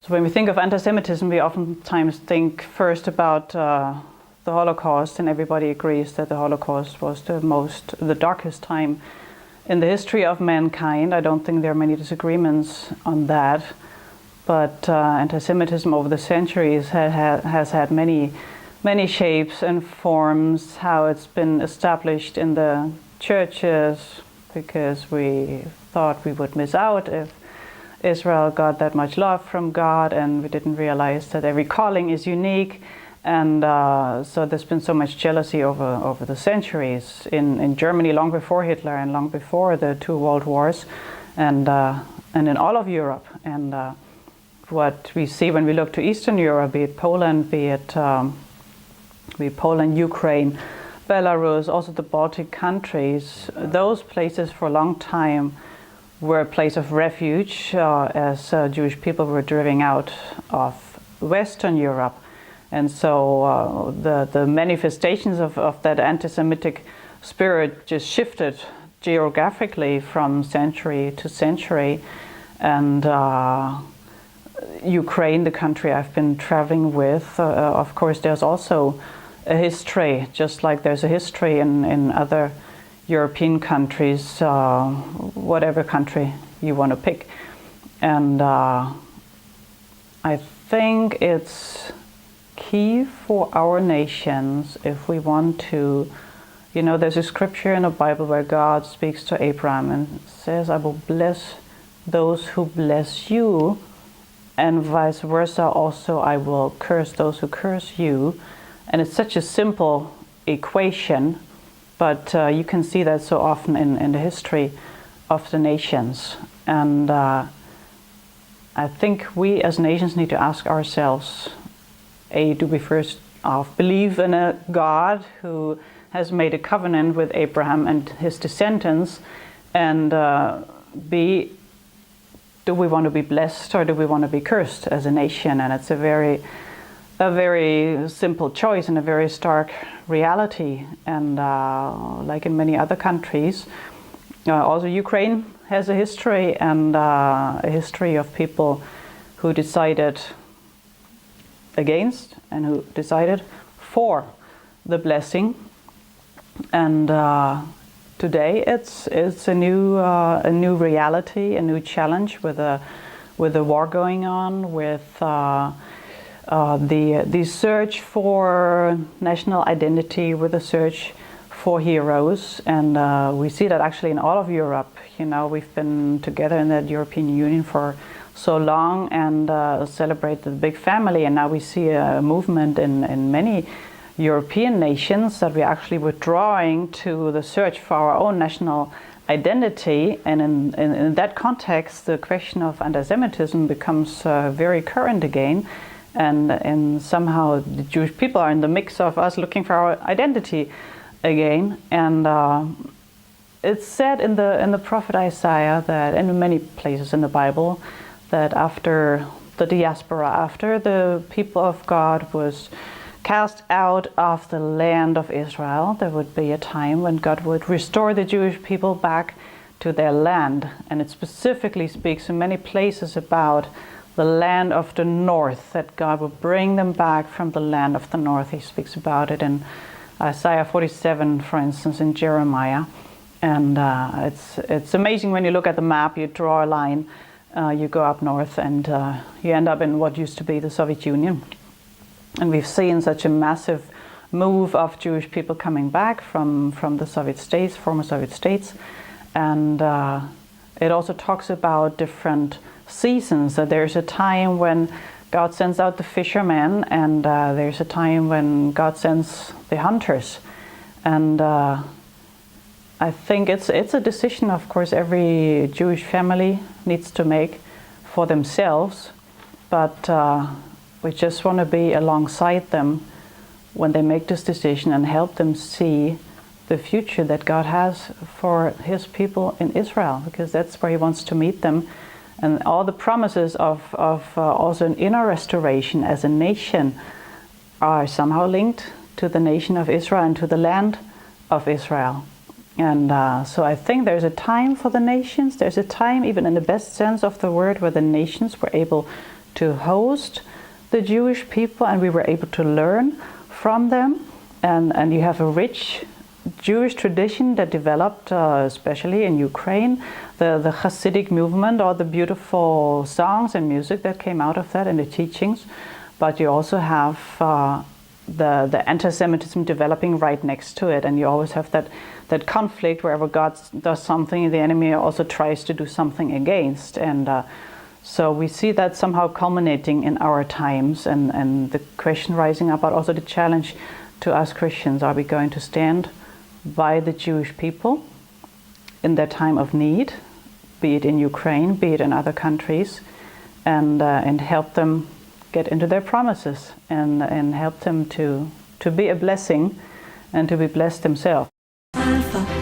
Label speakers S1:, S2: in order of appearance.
S1: So when we think of antisemitism, we oftentimes think first about the Holocaust, and everybody agrees that the Holocaust was the darkest time in the history of mankind. I don't think there are many disagreements on that. But antisemitism over the centuries has had many shapes and forms, how it's been established in the churches, because we thought we would miss out if Israel got that much love from God, and we didn't realize that every calling is unique. And so there's been so much jealousy over the centuries in Germany, long before Hitler and long before the two world wars, and in all of Europe. And what we see when we look to Eastern Europe, be it Poland, be it Ukraine, Belarus, also the Baltic countries, those places for a long time were a place of refuge as Jewish people were driven out of Western Europe. And so the manifestations of that anti-Semitic spirit just shifted geographically from century to century. And Ukraine, the country I've been traveling with, of course there's also a history, just like there's a history in other European countries, whatever country you want to pick. And I think it's key for our nations if we want to, there's a scripture in the Bible where God speaks to Abraham and says, I will bless those who bless you, and vice versa also I will curse those who curse you. And it's such a simple equation, but you can see that so often in the history of the nations. And I think we as nations need to ask ourselves, do we first believe in a God who has made a covenant with Abraham and his descendants, and B, do we want to be blessed or do we want to be cursed as a nation? And it's a very simple choice and a very stark reality. And like in many other countries, also Ukraine has a history, and a history of people who decided against and who decided for the blessing. And today it's a new reality, a new challenge with the war going on, with the search for national identity, with the search for heroes. And we see that actually in all of Europe. We've been together in that European Union for so long and celebrate the big family, and now we see a movement in many European nations that we're actually withdrawing to the search for our own national identity. And in that context, the question of anti-Semitism becomes very current again, and somehow the Jewish people are in the mix of us looking for our identity again. And it's said in the prophet Isaiah that, and in many places in the Bible, that after the diaspora, after the people of God was cast out of the land of Israel, there would be a time when God would restore the Jewish people back to their land. And it specifically speaks in many places about the land of the north, that God will bring them back from the land of the north. He speaks about it in Isaiah 47, for instance, in Jeremiah. And it's amazing when you look at the map, you draw a line, you go up north, and you end up in what used to be the Soviet Union. And we've seen such a massive move of Jewish people coming back from the Soviet states, former Soviet states. And it also talks about different seasons, that there's a time when God sends out the fishermen, and there's a time when God sends the hunters. And I think it's a decision, of course, every Jewish family needs to make for themselves, but we just want to be alongside them when they make this decision and help them see the future that God has for His people in Israel, because that's where He wants to meet them. And all the promises of also an inner restoration as a nation are somehow linked to the nation of Israel and to the land of Israel. And so I think there's a time for the nations. There's a time, even in the best sense of the word, where the nations were able to host the Jewish people, and we were able to learn from them. And you have a rich Jewish tradition that developed, especially in Ukraine, the Hasidic movement, or the beautiful songs and music that came out of that, and the teachings. But you also have the antisemitism developing right next to it, and you always have that conflict wherever God does something, the enemy also tries to do something against. And so we see that somehow culminating in our times, and the question rising up, but also the challenge to us Christians: are we going to stand by the Jewish people in their time of need, be it in Ukraine, be it in other countries, and help them get into their promises, and help them to be a blessing and to be blessed themselves?
S2: Alpha.